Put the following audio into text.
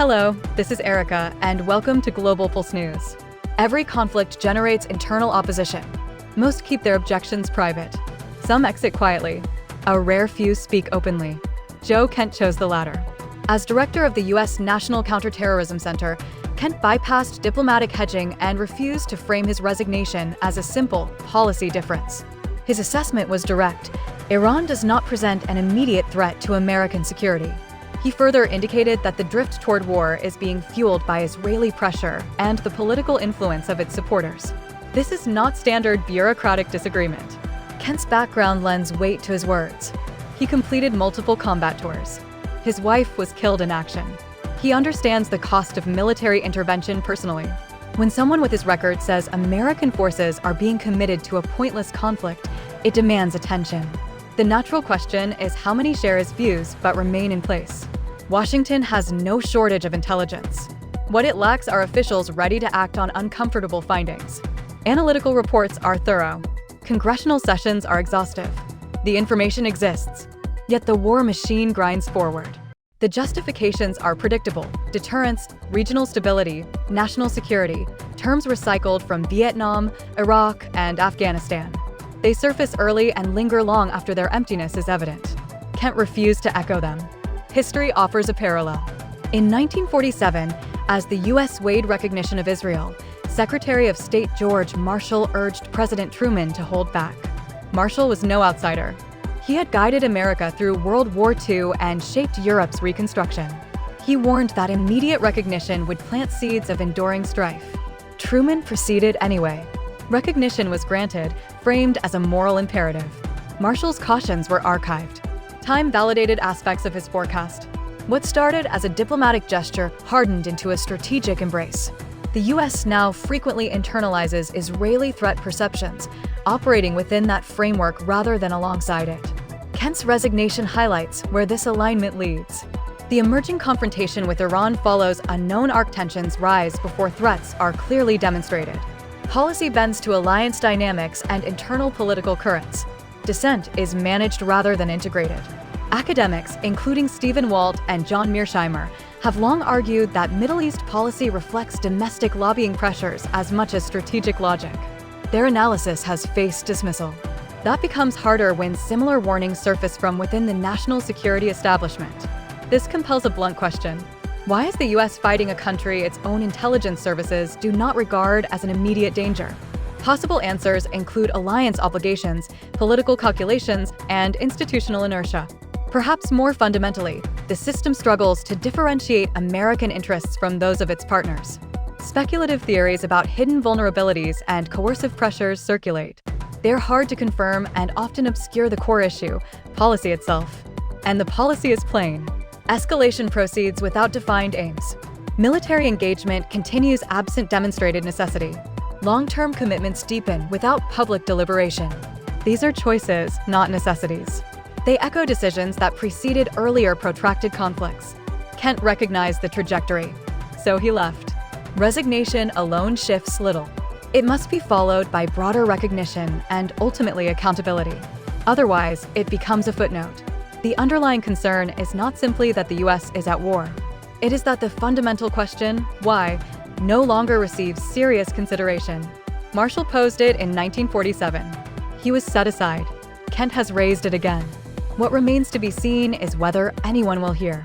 Hello, this is Erica, and welcome to Global Pulse News. Every conflict generates internal opposition. Most keep their objections private. Some exit quietly. A rare few speak openly. Joe Kent chose the latter. As director of the US National Counterterrorism Center, Kent bypassed diplomatic hedging and refused to frame his resignation as a simple policy difference. His assessment was direct. Iran does not present an immediate threat to American security. He further indicated that the drift toward war is being fueled by Israeli pressure and the political influence of its supporters. This is not standard bureaucratic disagreement. Kent's background lends weight to his words. He completed multiple combat tours. His wife was killed in action. He understands the cost of military intervention personally. When someone with his record says American forces are being committed to a pointless conflict, it demands attention. The natural question is how many share his views but remain in place. Washington has no shortage of intelligence. What it lacks are officials ready to act on uncomfortable findings. Analytical reports are thorough. Congressional sessions are exhaustive. The information exists. Yet the war machine grinds forward. The justifications are predictable: deterrence, regional stability, national security, terms recycled from Vietnam, Iraq, and Afghanistan. They surface early and linger long after their emptiness is evident. Kent refused to echo them. History offers a parallel. In 1947, as the U.S. weighed recognition of Israel, Secretary of State George Marshall urged President Truman to hold back. Marshall was no outsider. He had guided America through World War II and shaped Europe's reconstruction. He warned that immediate recognition would plant seeds of enduring strife. Truman proceeded anyway. Recognition was granted, framed as a moral imperative. Marshall's cautions were archived. Time validated aspects of his forecast. What started as a diplomatic gesture hardened into a strategic embrace. The U.S. now frequently internalizes Israeli threat perceptions, operating within that framework rather than alongside it. Kent's resignation highlights where this alignment leads. The emerging confrontation with Iran follows unknown arc tensions rise before threats are clearly demonstrated. Policy bends to alliance dynamics and internal political currents. Dissent is managed rather than integrated. Academics, including Stephen Walt and John Mearsheimer, have long argued that Middle East policy reflects domestic lobbying pressures as much as strategic logic. Their analysis has faced dismissal. That becomes harder when similar warnings surface from within the national security establishment. This compels a blunt question. Why is the U.S. fighting a country its own intelligence services do not regard as an immediate danger? Possible answers include alliance obligations, political calculations, and institutional inertia. Perhaps more fundamentally, the system struggles to differentiate American interests from those of its partners. Speculative theories about hidden vulnerabilities and coercive pressures circulate. They're hard to confirm and often obscure the core issue, policy itself. And the policy is plain. Escalation proceeds without defined aims. Military engagement continues absent demonstrated necessity. Long-term commitments deepen without public deliberation. These are choices, not necessities. They echo decisions that preceded earlier protracted conflicts. Kent recognized the trajectory, so he left. Resignation alone shifts little. It must be followed by broader recognition and ultimately accountability. Otherwise, it becomes a footnote. The underlying concern is not simply that the U.S. is at war. It is that the fundamental question, why, no longer receives serious consideration. Marshall posed it in 1947. He was set aside. Kent has raised it again. What remains to be seen is whether anyone will hear.